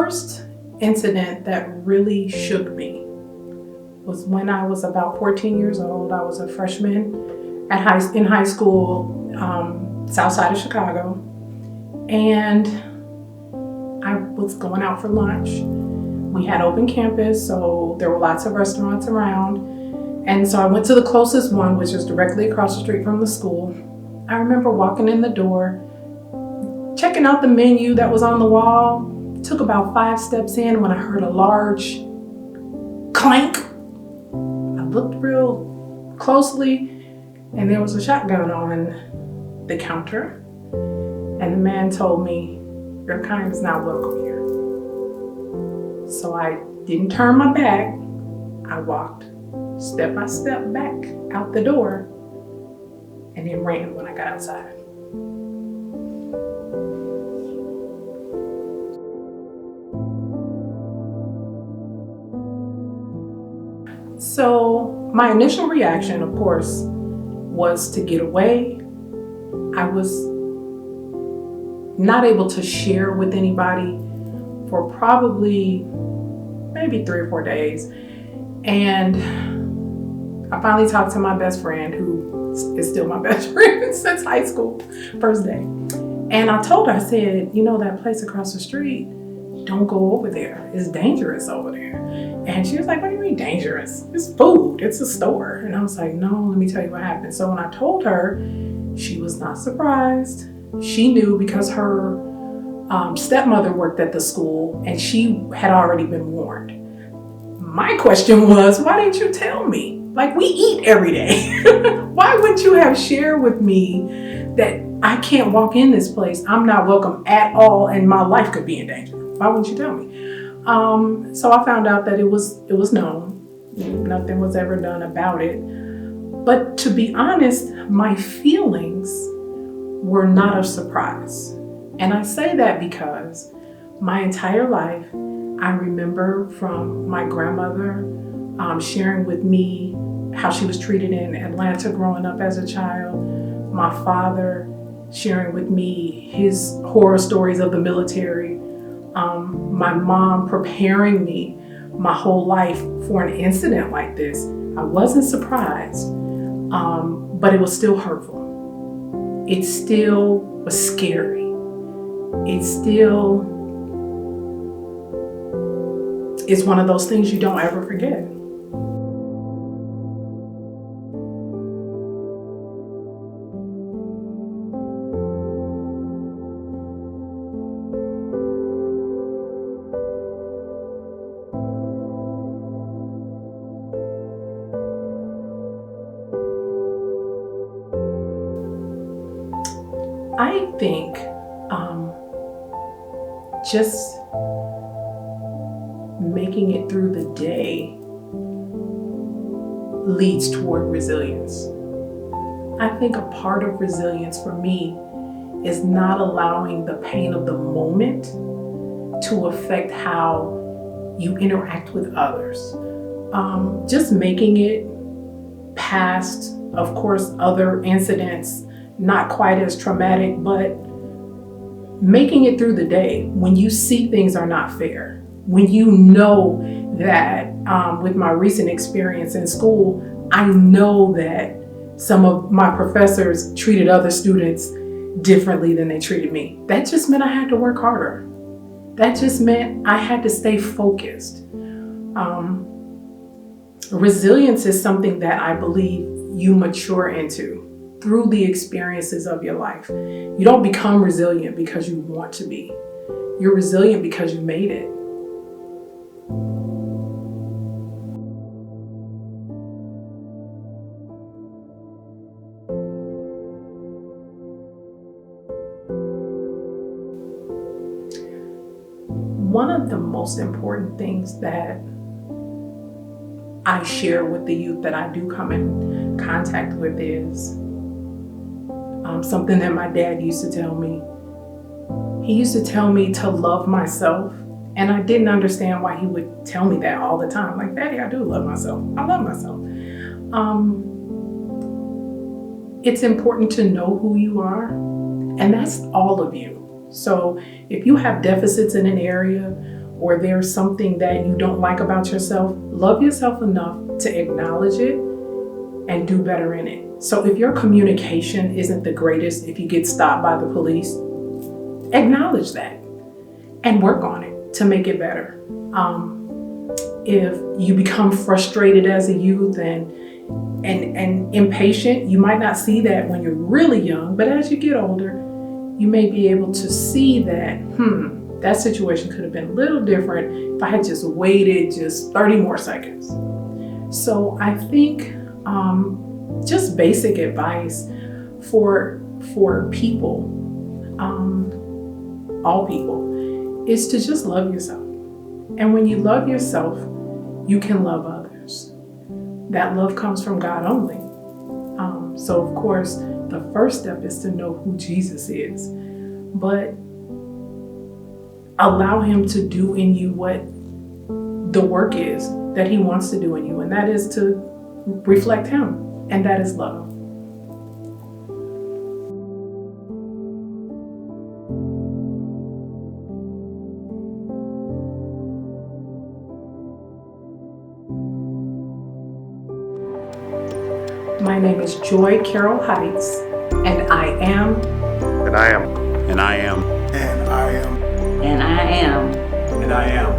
first incident that really shook me was when I was about 14 years old. I was a freshman in high school, south side of Chicago, and I was going out for lunch. We had open campus, so there were lots of restaurants around, and so I went to the closest one, which is directly across the street from the school. I remember walking in the door, checking out the menu that was on the wall. Took about 5 steps in when I heard a large clank. I looked real closely, and there was a shotgun on the counter. And the man told me, "Your kind is not welcome here." So I didn't turn my back. I walked step by step back out the door, and then ran when I got outside. So my initial reaction, of course, was to get away. I was not able to share with anybody for probably maybe 3 or 4 days. And I finally talked to my best friend, who is still my best friend since high school, first day. And I told her, I said, "You know that place across the street? Don't go over there. It's dangerous over there." And she was like, "What do you mean dangerous? It's food. It's a store." And I was like, "No, let me tell you what happened." So when I told her, she was not surprised. She knew because her stepmother worked at the school and she had already been warned. My question was, why didn't you tell me? Like, we eat every day. Why wouldn't you have shared with me that I can't walk in this place? I'm not welcome at all and my life could be in danger. Why wouldn't you tell me? So I found out that it was known. Nothing was ever done about it. But to be honest, my feelings were not a surprise. And I say that because my entire life, I remember from my grandmother sharing with me how she was treated in Atlanta growing up as a child. My father sharing with me his horror stories of the military. My mom preparing me my whole life for an incident like this. I wasn't surprised, but it was still hurtful. It still was scary. It still is one of those things you don't ever forget. I think just making it through the day leads toward resilience. I think a part of resilience for me is not allowing the pain of the moment to affect how you interact with others. Just making it past, of course, other incidents, not quite as traumatic, but making it through the day when you see things are not fair, when you know that with my recent experience in school, I know that some of my professors treated other students differently than they treated me. That just meant I had to work harder. That just meant I had to stay focused. Resilience is something that I believe you mature into through the experiences of your life. You don't become resilient because you want to be. You're resilient because you made it. One of the most important things that I share with the youth that I do come in contact with is something that my dad used to tell me. He used to tell me to love myself, and I didn't understand why he would tell me that all the time. Like, "Daddy, I do love myself. I love myself." It's important to know who you are, and that's all of you. So if you have deficits in an area, or there's something that you don't like about yourself, love yourself enough to acknowledge it and do better in it. So if your communication isn't the greatest, if you get stopped by the police, acknowledge that and work on it to make it better. If you become frustrated as a youth and impatient, you might not see that when you're really young, but as you get older, you may be able to see that, that situation could have been a little different if I had just waited just 30 more seconds. So I think just basic advice for people, all people, is to just love yourself. And when you love yourself, you can love others. That love comes from God only. So of course, the first step is to know who Jesus is, but allow him to do in you what the work is that he wants to do in you, and that is to reflect him, and that is love. My name is Joy Carol Hights, and I am. And I am. And I am. And I am. And I am.